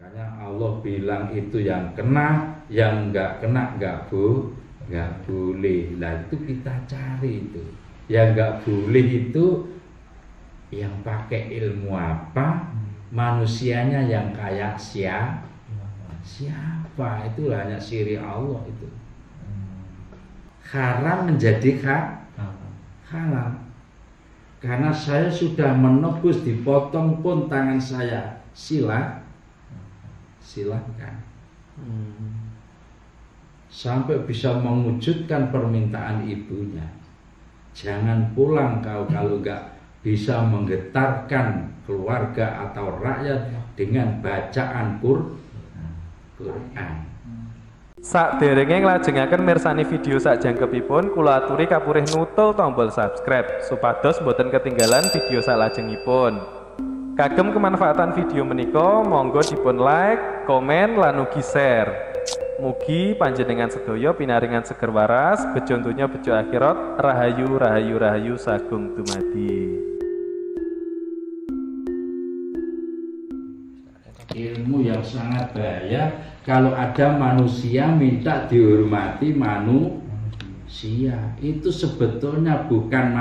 Makanya Allah bilang itu yang kena, yang nggak kena nggak boleh. Lah itu kita cari itu. Yang nggak boleh itu yang pakai ilmu apa, manusianya yang kayak siapa, itu hanya syirik Allah itu. Haram menjadi halal. Karena saya sudah menebus, dipotong pun tangan saya, silakan. Sampai bisa mewujudkan permintaan ibunya. Jangan pulang kalau nggak bisa menggetarkan keluarga atau rakyat dengan bacaan Quran. Saderenge nglajengaken mirsani video sakjangkepipun, kula aturi kapurih nutul tombol subscribe supados boten ketinggalan video salajengipun. Kagem kemanfaatan video menika monggo dipun like, komen lan ugi share. Mugi panjenengan sedaya pinaringan seger waras, bejo donya bejo akhirat, rahayu rahayu rahayu sagung dumadi. Ilmu yang sangat bahaya kalau ada manusia minta dihormati manusia. Itu sebetulnya bukan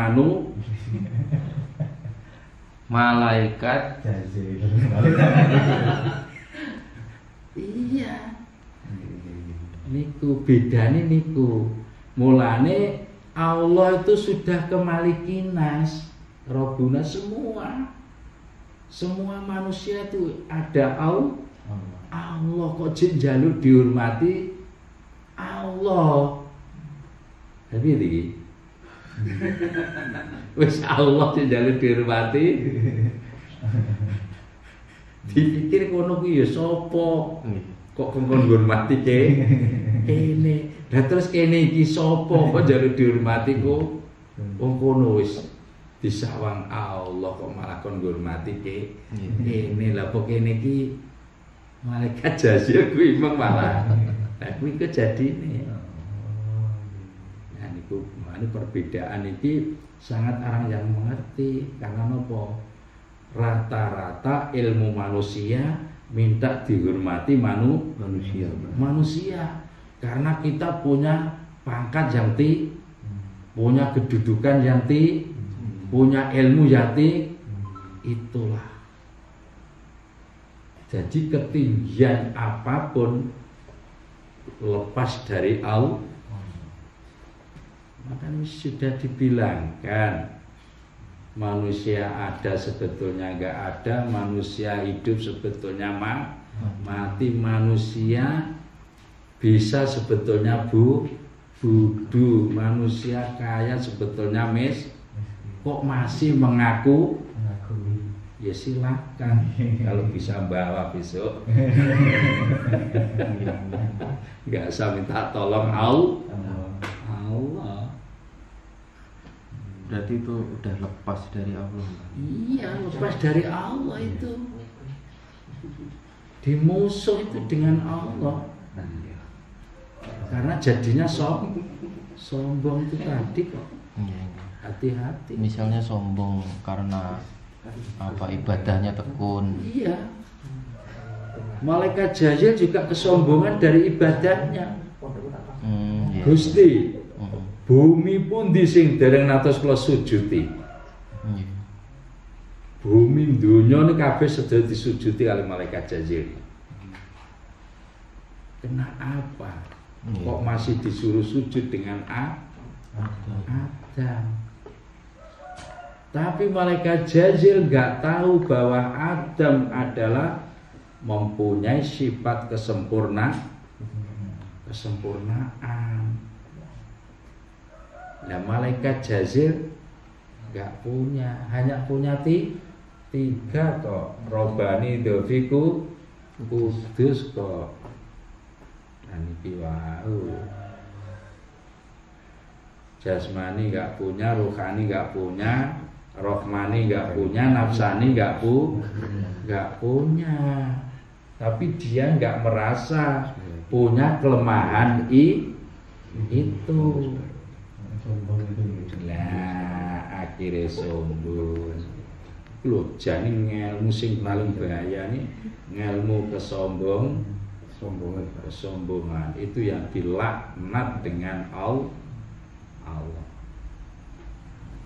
malaikat. Iya. Niku bedane niku. Mulane Allah itu sudah kemalikinas, Rabbuna semua. Semua manusia itu ada Allah kok jaluk dihormati Allah. Tapi iki. Wis Allah jaluk dihormati. Dipikir ngono kuwi ya sapa? Kok kengkon ngurmati kene. Lah terus kene iki sapa kok jaluk dihormati kok? Wong kono wis disawang Allah kok malah kon ngurmati kene. Lah kok kene iki malaikat jazil kuwi memang malah. Lah kuwi kejadine. Nah niku ini perbedaan ini sangat orang yang mengerti karena nopo rata-rata ilmu manusia minta dihormati manusia karena kita punya pangkat yang punya kedudukan yang punya ilmu yang itulah. Jadi ketinggian apapun lepas dari Allah. Maka sudah dibilangkan manusia ada sebetulnya enggak ada, manusia hidup sebetulnya mati, manusia bisa sebetulnya bodoh, manusia kaya sebetulnya kok masih mengaku ya silakan kalau bisa bawa besok. Nggak usah minta tolong Allah. Berarti itu udah lepas dari Allah. Iya, lepas dari Allah itu. Dimusuh itu dengan Allah. Karena jadinya sombong itu tadi kok. Hati-hati. Misalnya sombong karena apa ibadahnya tekun. Iya. Malaikat Jazil juga kesombongan dari ibadahnya. Iya. Gusti, bumi pun dising dereng natos kula sujuti. Bumi dunya ini kabeh sedaya disujuti oleh malaikat Jazil. Kenapa? Kok masih disuruh sujud dengan Adam? Tapi malaikat Jazil nggak tahu bahwa Adam adalah mempunyai sifat kesempurnaan. Nah malaikat Jazil nggak punya, hanya punya tiga kok. Robani dofiku kudus kok. Niki wau. Jasmani nggak punya, rohani nggak punya, rohmani nggak punya, nafsani nggak punya. Tapi dia nggak merasa punya kelemahan itu. Nah akhirnya sombong. Lho, jane ngelmu sing paling bahaya nih ngelmu kesombongan itu yang dilaknat dengan Allah.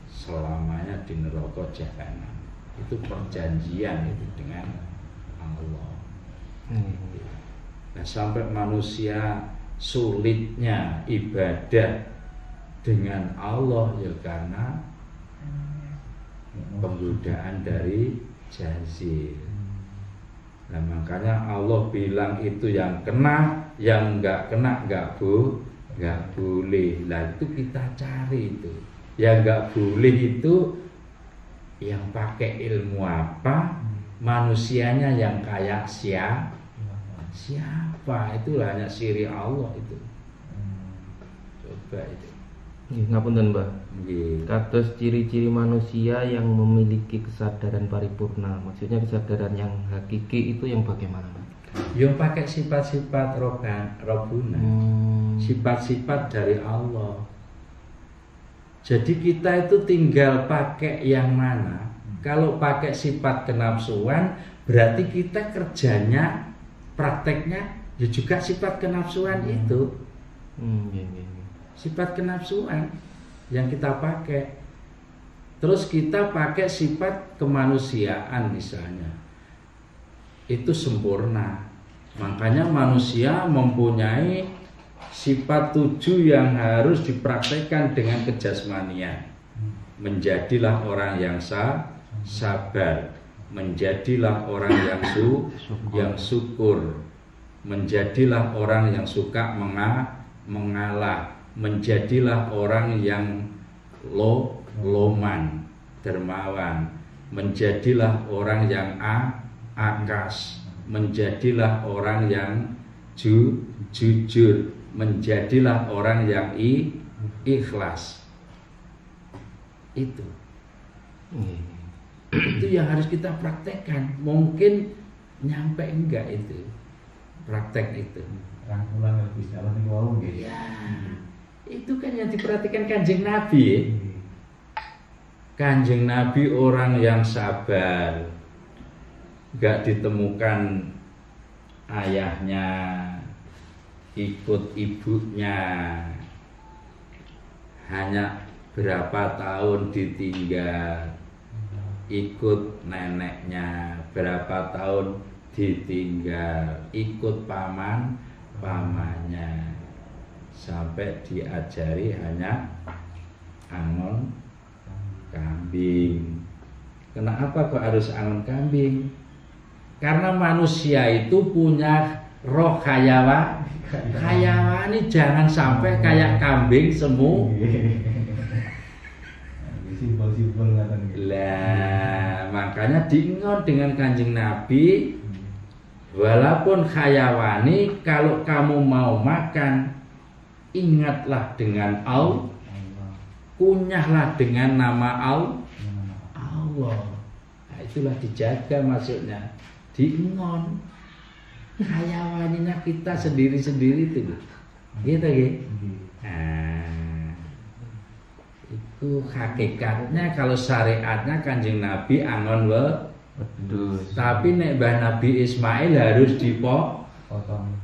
Selamanya di neraka jahanam. Itu perjanjian itu dengan Allah. Nah, sampai manusia sulitnya ibadah dengan Allah ya karena penggodaan dari jazir. Nah, makanya Allah bilang itu yang kena, yang enggak kena enggak boleh. Lah itu kita cari itu. Yang enggak boleh itu yang pakai ilmu apa? Manusianya yang kayak siapa? Itu hanya siri Allah itu. Coba itu. Ngapunten, Mbah. Nggih. Kados ciri-ciri manusia yang memiliki kesadaran paripurna. Maksudnya kesadaran yang hakiki itu yang bagaimana, Mbah? Yang pakai sifat-sifat Rabbuna. Sifat-sifat dari Allah. Jadi kita itu tinggal pakai yang mana? Kalau pakai sifat kenafsuan, berarti kita kerjanya, prakteknya ya juga sifat kenafsuan itu. Sifat kenafsuan yang kita pakai. Terus kita pakai sifat kemanusiaan misalnya. Itu sempurna. Makanya manusia mempunyai sifat 7 yang harus dipraktekkan dengan kejasmanian. Menjadilah orang yang sabar, menjadilah orang yang syukur, menjadilah orang yang suka mengalah, menjadilah orang yang loman, dermawan, menjadilah orang yang akas, menjadilah orang yang jujur, menjadilah orang yang ikhlas. Itu yang harus kita praktekkan. Mungkin nyampe enggak itu praktek itu. Rangkulan lebih dalam itu orang ya, itu kan yang diperhatikan Kanjeng Nabi ya. Kanjeng Nabi orang yang sabar, gak ditemukan ayahnya, ikut ibunya, hanya berapa tahun ditinggal, ikut neneknya, berapa tahun ditinggal, ikut pamannya, sampai diajari hanya angon kambing. Kenapa kok harus angon kambing? Karena manusia itu punya roh khayawan ini jangan sampai kayak kambing semu. Simpel-simpel lah, makanya diingat dengan Kanjeng Nabi, walaupun khayawani, kalau kamu mau makan, ingatlah dengan Allah, kunyahlah dengan nama Allah. Nah, itulah dijaga maksudnya, diingat. Khayawaninya kita sendiri-sendiri itu, gitu ya. Nah, itu hakikatnya. Kalau syariatnya Kanjeng Nabi angon wedhus. Tapi nek Mbah Nabi Ismail harus dipotong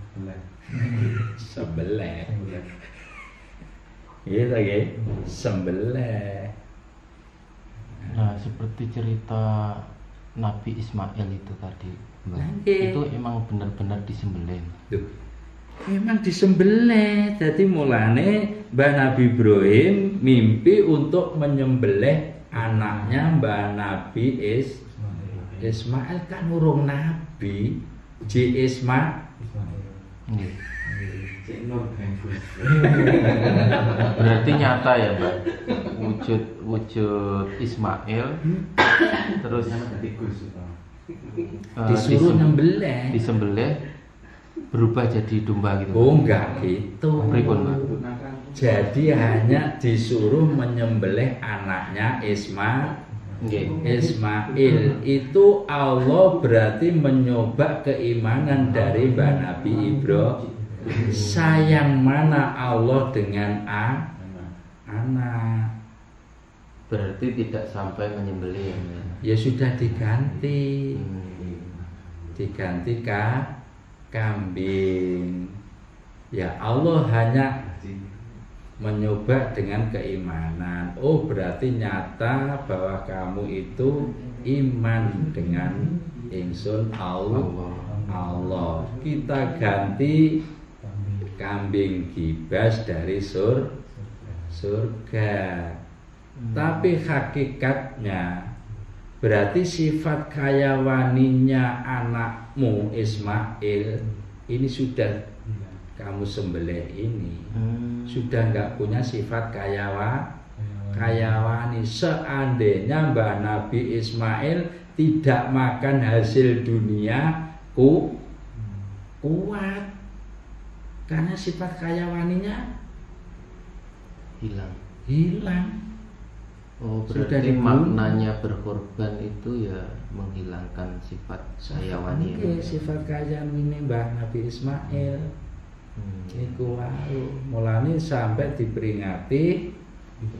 sebelah. Iya tak ya? Sembelih. Nah, seperti cerita Nabi Ismail itu tadi, itu emang benar-benar disembelih. Memang disembelih. Jadi mulane Mbah Nabi Ibrahim mimpi untuk menyembelih anaknya Mbah Nabi Ismail, kan urung nabi. Ismail. Berarti nyata ya, Mbak. Wujud Ismail terus disuruh disembelih berubah jadi domba gitu. Oh, enggak gitu. Pripun, Mbak? Jadi hanya disuruh menyembelih anaknya Ismail. Itu Allah berarti mencoba keimanan dari Mbah Nabi Ibrahim. Sayang mana Allah dengan anak. Berarti tidak sampai menyembelih. ya sudah diganti. Diganti kambing. Ya Allah hanya mencoba dengan keimanan. Oh berarti nyata bahwa kamu itu iman dengan ingsun Allah. Kita ganti kambing gibas dari surga. Tapi hakikatnya berarti sifat kayawaninya anakmu Ismail ini sudah kamu sembelih ini sudah nggak punya sifat kayawani. Seandainya Mbah Nabi Ismail tidak makan hasil dunia kuat karena sifat kayawaninya hilang. Oh berarti maknanya berkorban itu ya menghilangkan sifat kayawani. Sifat kayawani Mbah Nabi Ismail. Iku wae mulane sampai diperingati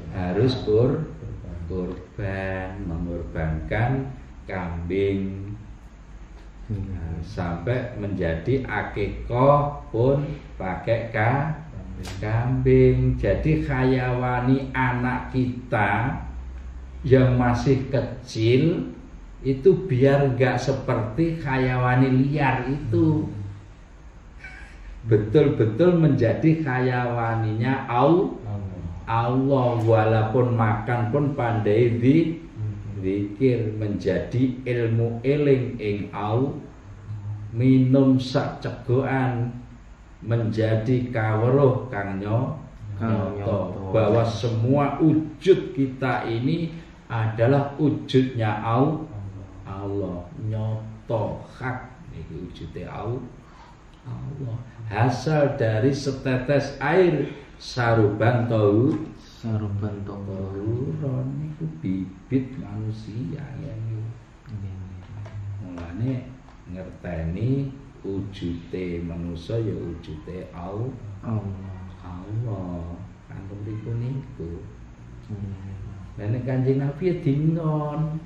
harus kurban, mengorbankan kambing. Sampai menjadi akikah pun pakai kambing. Jadi kayawani anak kita yang masih kecil itu biar enggak seperti kayawani liar itu. Betul-betul menjadi kayawaninya Allah. Walaupun makan pun pandai zikir, menjadi ilmu eling ing Allah. Minum sak cegokan menjadi kaweruh kang nyoto bahwa semua wujud kita ini adalah wujudnya Allah. Nyoto hak iki wujude Allah. Hasil dari setetes air saruban tauron itu bibit manusia ya. Mulane ngerteni wujude manusia ya wujude Allah. Kanggo niku. Nek Kanjeng Nabi ya dingon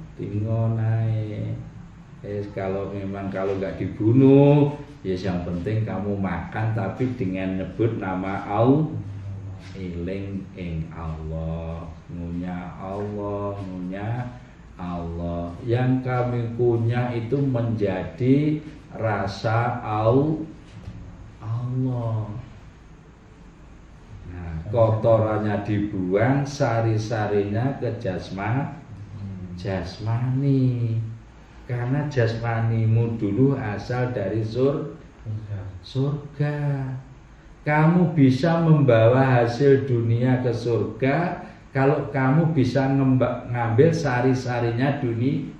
ae. Kalau nggak dibunuh, ya yang penting kamu makan tapi dengan nyebut nama Allah. Eling ing Allah, ngunyah Allah. Yang kami punya itu menjadi rasa Allah. Nah, kotorannya dibuang, sari-sarinya ke jasmani. Karena jasmanimu dulu asal dari surga. Kamu bisa membawa hasil dunia ke surga kalau kamu bisa ngambil sari-sarinya dunia.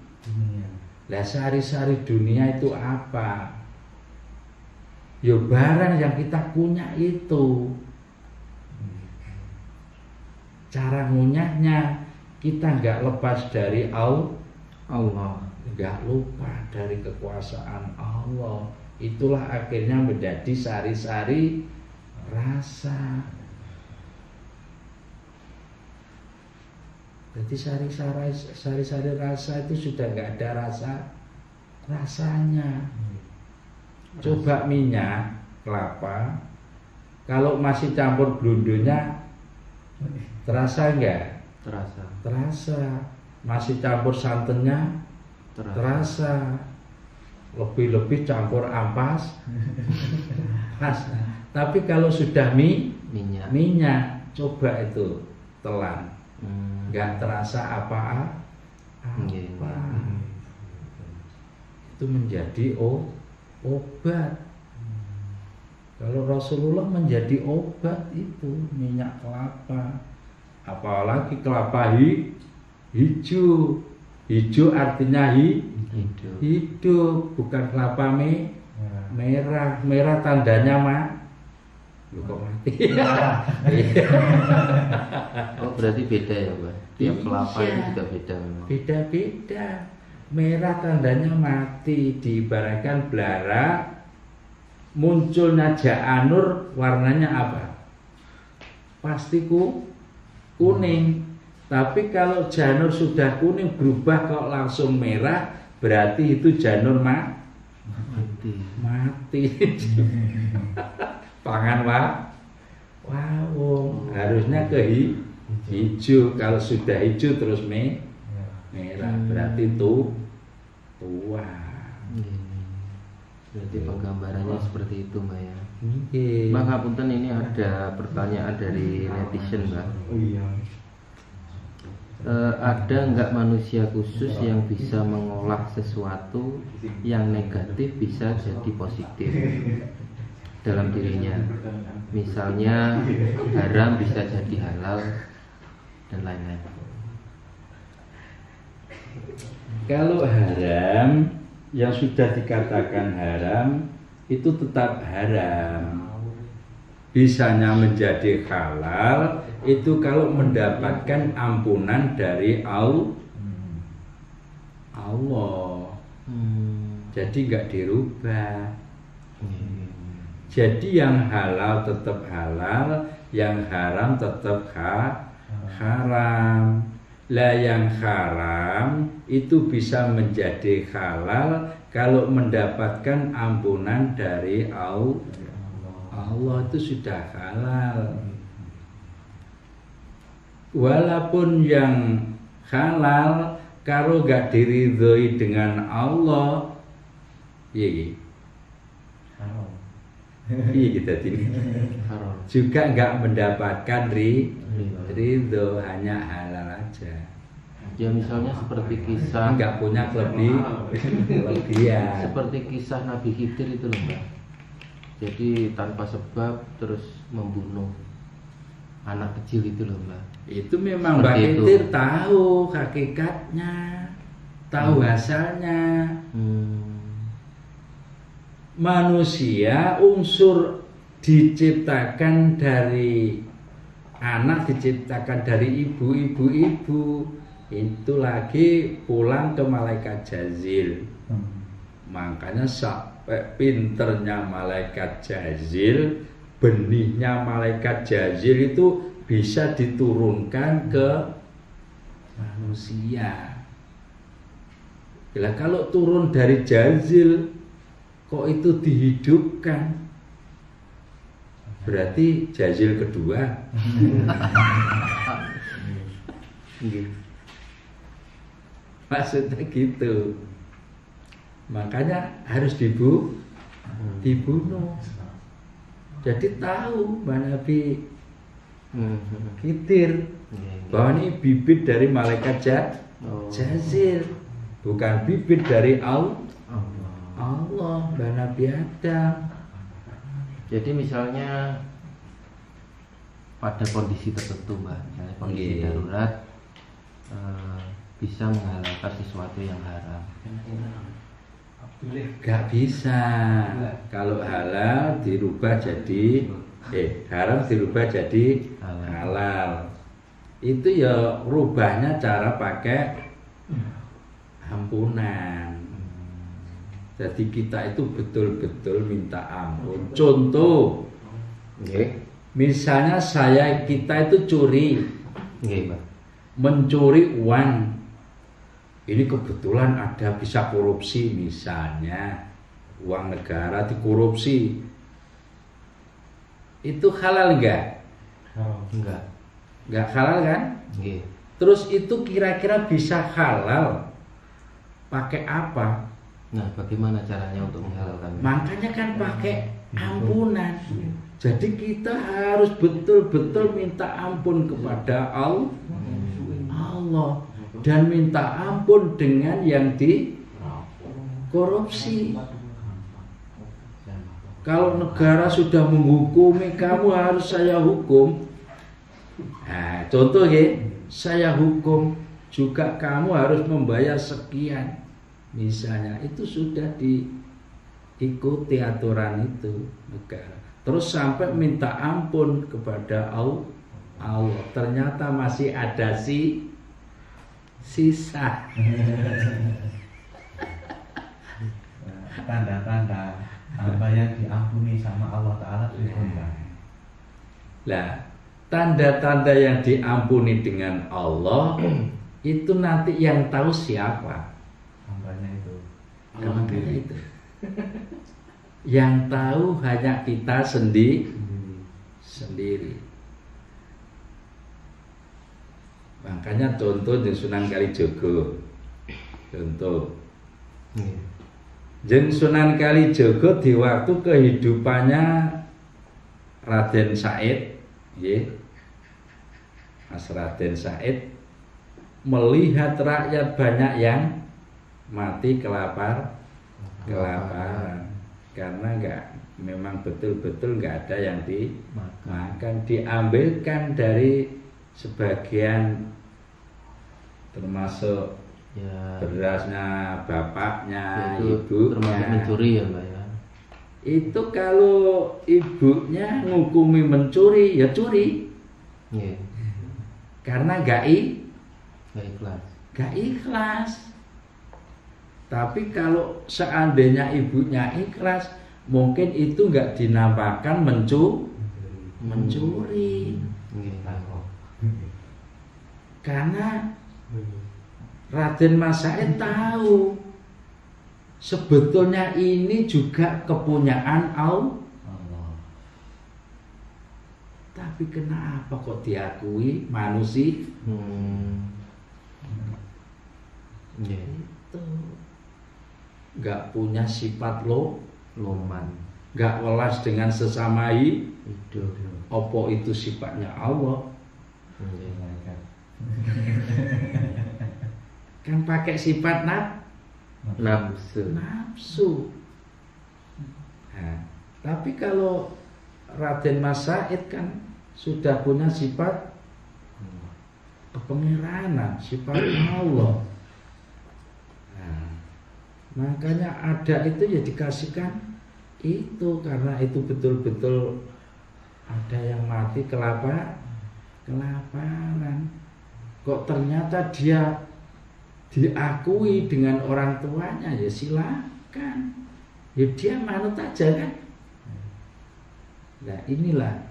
Lah sari-sari dunia itu apa? Ya barang yang kita punya itu. Cara ngunyahnya kita nggak lepas dari Allah. Gak lupa dari kekuasaan Allah. Itulah akhirnya menjadi sari-sari rasa. Jadi sari-sari rasa itu sudah gak ada rasanya. Coba minyak kelapa, kalau masih campur blundunya terasa enggak? Terasa. Masih campur santannya terasa. Lebih-lebih campur ampas. Tapi kalau sudah minyak, coba itu telan, nggak terasa apa-apa. Itu menjadi obat. Kalau Rasulullah menjadi obat itu minyak kelapa, apalagi kelapa hijau. Hijau artinya hidup, bukan kelapa merah. Merah tandanya lu kok mati. Oh berarti beda ya Pak? Tiap kelapa itu juga beda memang. Beda. Merah tandanya mati, diibaratkan belara. Munculnya Ja'anur warnanya apa? Pasti kuning. Tapi kalau janur sudah kuning berubah kok langsung merah, berarti itu janur mati. Pangan wawung harusnya ke hijau. Kalau sudah hijau terus merah, berarti itu tua. Berarti penggambarannya seperti itu, Mbak ya. Nggih. Mbak ngapunten, ini ada pertanyaan dari netizen, Mbak. Oh iya. Ada nggak manusia khusus yang bisa mengolah sesuatu yang negatif bisa jadi positif dalam dirinya? Misalnya haram bisa jadi halal dan lain-lain. Kalau haram, yang sudah dikatakan haram itu tetap haram. Bisanya menjadi halal itu kalau mendapatkan ampunan dari Allah. Jadi nggak dirubah. Jadi yang halal tetap halal, yang haram tetap haram. Lah yang haram itu bisa menjadi halal kalau mendapatkan ampunan dari Allah, itu sudah halal. Walaupun yang halal kalau gak diridhoi dengan Allah, iya kita ini juga gak mendapatkan ridho, hanya halal aja. Ya misalnya seperti kisah, Gak punya kelebihan. seperti kisah Nabi Khidir itu loh, Mbak. Jadi tanpa sebab terus membunuh anak kecil itu loh, Mbak. Itu memang Mbak Seperti itu. Khidir tahu hakikatnya, tahu asalnya. Manusia unsur diciptakan dari anak, diciptakan dari ibu. Itu lagi pulang ke malaikat Jazil. Makanya sampai pinternya malaikat Jazil, benihnya malaikat Jazil itu bisa diturunkan ke manusia. Bila kalau turun dari Jazil kok itu dihidupkan, berarti Jazil kedua. Maksudnya gitu. Makanya harus dibunuh. Jadi tahu Mbak Nabi Khidir bahwa ini bibit dari malaikat Jazil, bukan bibit dari Allah, Mbak Nabi Adam. Jadi misalnya pada kondisi tertentu, Mbak, misalnya kondisi darurat, bisa menghalalkan sesuatu yang haram. Gak bisa. Kalau halal dirubah jadi haram dirubah jadi halal. Itu ya rubahnya cara pakai ampunan. Jadi kita itu betul-betul minta ampun. Contoh, misalnya kita itu curi, mencuri uang. Ini kebetulan ada bisa korupsi, misalnya uang negara dikorupsi. Itu halal enggak? Enggak halal kan? Terus itu kira-kira bisa halal pakai apa? Nah, bagaimana caranya untuk menghalalkan? Makanya kan pakai ampunan. Jadi kita harus betul-betul minta ampun kepada Allah dan minta ampun dengan yang dikorupsi. Kalau negara sudah menghukumi kamu harus saya hukum. Nah, contoh ya, saya hukum juga kamu harus membayar sekian. Misalnya itu sudah diikuti aturan itu negara. Terus sampai minta ampun kepada Allah. Ternyata masih ada sisa. Tanda-tanda apa yang diampuni sama Allah Ta'ala itu enggak. Lah, tanda-tanda yang diampuni dengan Allah itu nanti yang tahu siapa? Hambanya itu. Makanya itu. Yang tahu hanya kita sendiri. Makanya contoh di Sunan Kalijogo. Contoh. Jeung Sunan Kalijogo di waktu kehidupannya Raden Said, Mas Raden Said melihat rakyat banyak yang mati kelaparan karena memang betul-betul nggak ada yang dimakan, diambilkan dari sebagian termasuk Ya, berasnya bapaknya, itu ibunya. termasuk mencuri ya Mbak ya. Itu kalau ibunya ngukumi mencuri, ya curi. Iya. Karena Gak ikhlas. gak ikhlas. Tapi kalau seandainya ibunya ikhlas, mungkin itu gak dinamakan mencuri. Karena Raden Mas Said tahu sebetulnya ini juga kepunyaan Allah. Tapi kenapa kok diakui manusia? Itu nggak punya sifat Loman. nggak welas dengan sesamai. Itu. Opo itu sifatnya Allah? Kan pakai sifat Nafsu. Nah, tapi kalau Raden Mas Said kan sudah punya sifat kepengiranan, sifat Allah. Nah, makanya ada itu ya dikasihkan itu, karena itu betul-betul ada yang mati kelaparan. Kok ternyata dia diakui dengan orang tuanya, ya silakan. Ya dia manut aja kan. Nah inilah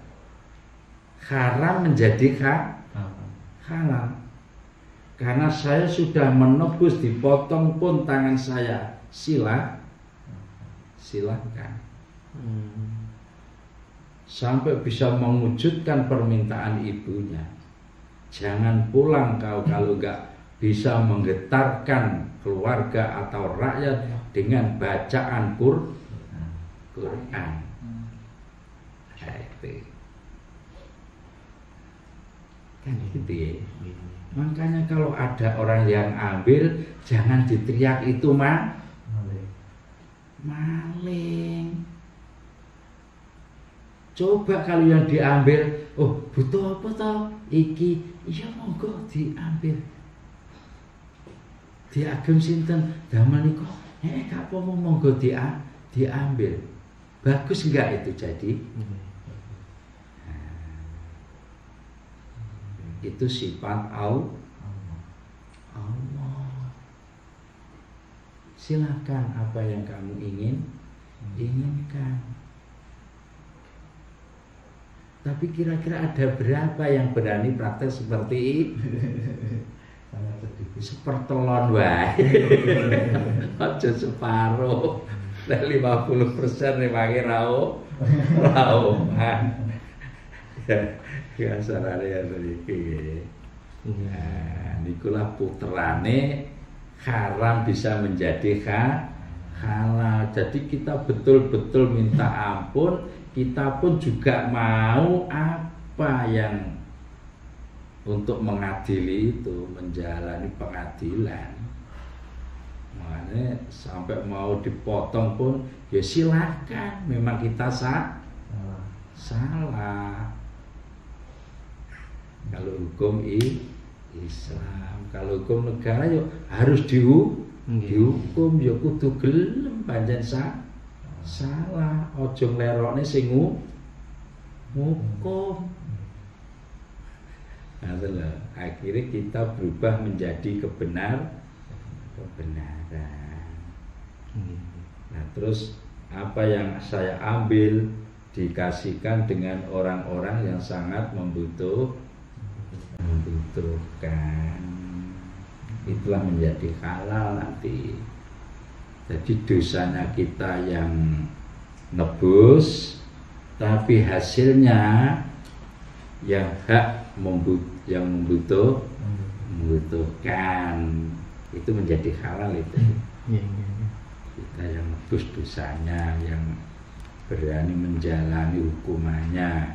haram menjadi halal. Karena saya sudah menebus, dipotong pun tangan saya, silakan. Sampai bisa mewujudkan permintaan ibunya. Jangan pulang kau kalau enggak bisa menggetarkan keluarga atau rakyat dengan bacaan Quran. Kan gitu ya. Makanya kalau ada orang yang ambil, jangan diteriak itu maling. Coba kalau yang diambil, oh butuh apa toh? Iki, iya monggo diambil. Diagem sinten damel niku kapomo monggo diambil. Bagus enggak itu jadi? Itu sifat Allah. Silakan apa yang kamu inginkan. Tapi kira-kira ada berapa yang berani praktek seperti itu? Sepertelon wae. Aja separuh. 50% remake rao. Ya sarane ya iki. Nah, nikulah puterane haram bisa menjadi halal. Jadi kita betul-betul minta ampun, kita pun juga mau apa yang untuk mengadili itu, menjalani pengadilan. Makanya sampai mau dipotong pun ya silakan, memang kita salah. Kalau hukum Islam, kalau hukum negara yo harus dihukum, yo kudu gelem pancen salah, ojo nglerokne sing ngukum. Nah, akhirnya kita berubah menjadi kebenaran. Nah, terus apa yang saya ambil dikasihkan dengan orang-orang yang sangat membutuhkan, itulah menjadi halal nanti. Jadi dosanya kita yang nebus, tapi hasilnya yang membutuhkan itu menjadi halal itu. Kita yang nebus dosanya, yang berani menjalani hukumannya.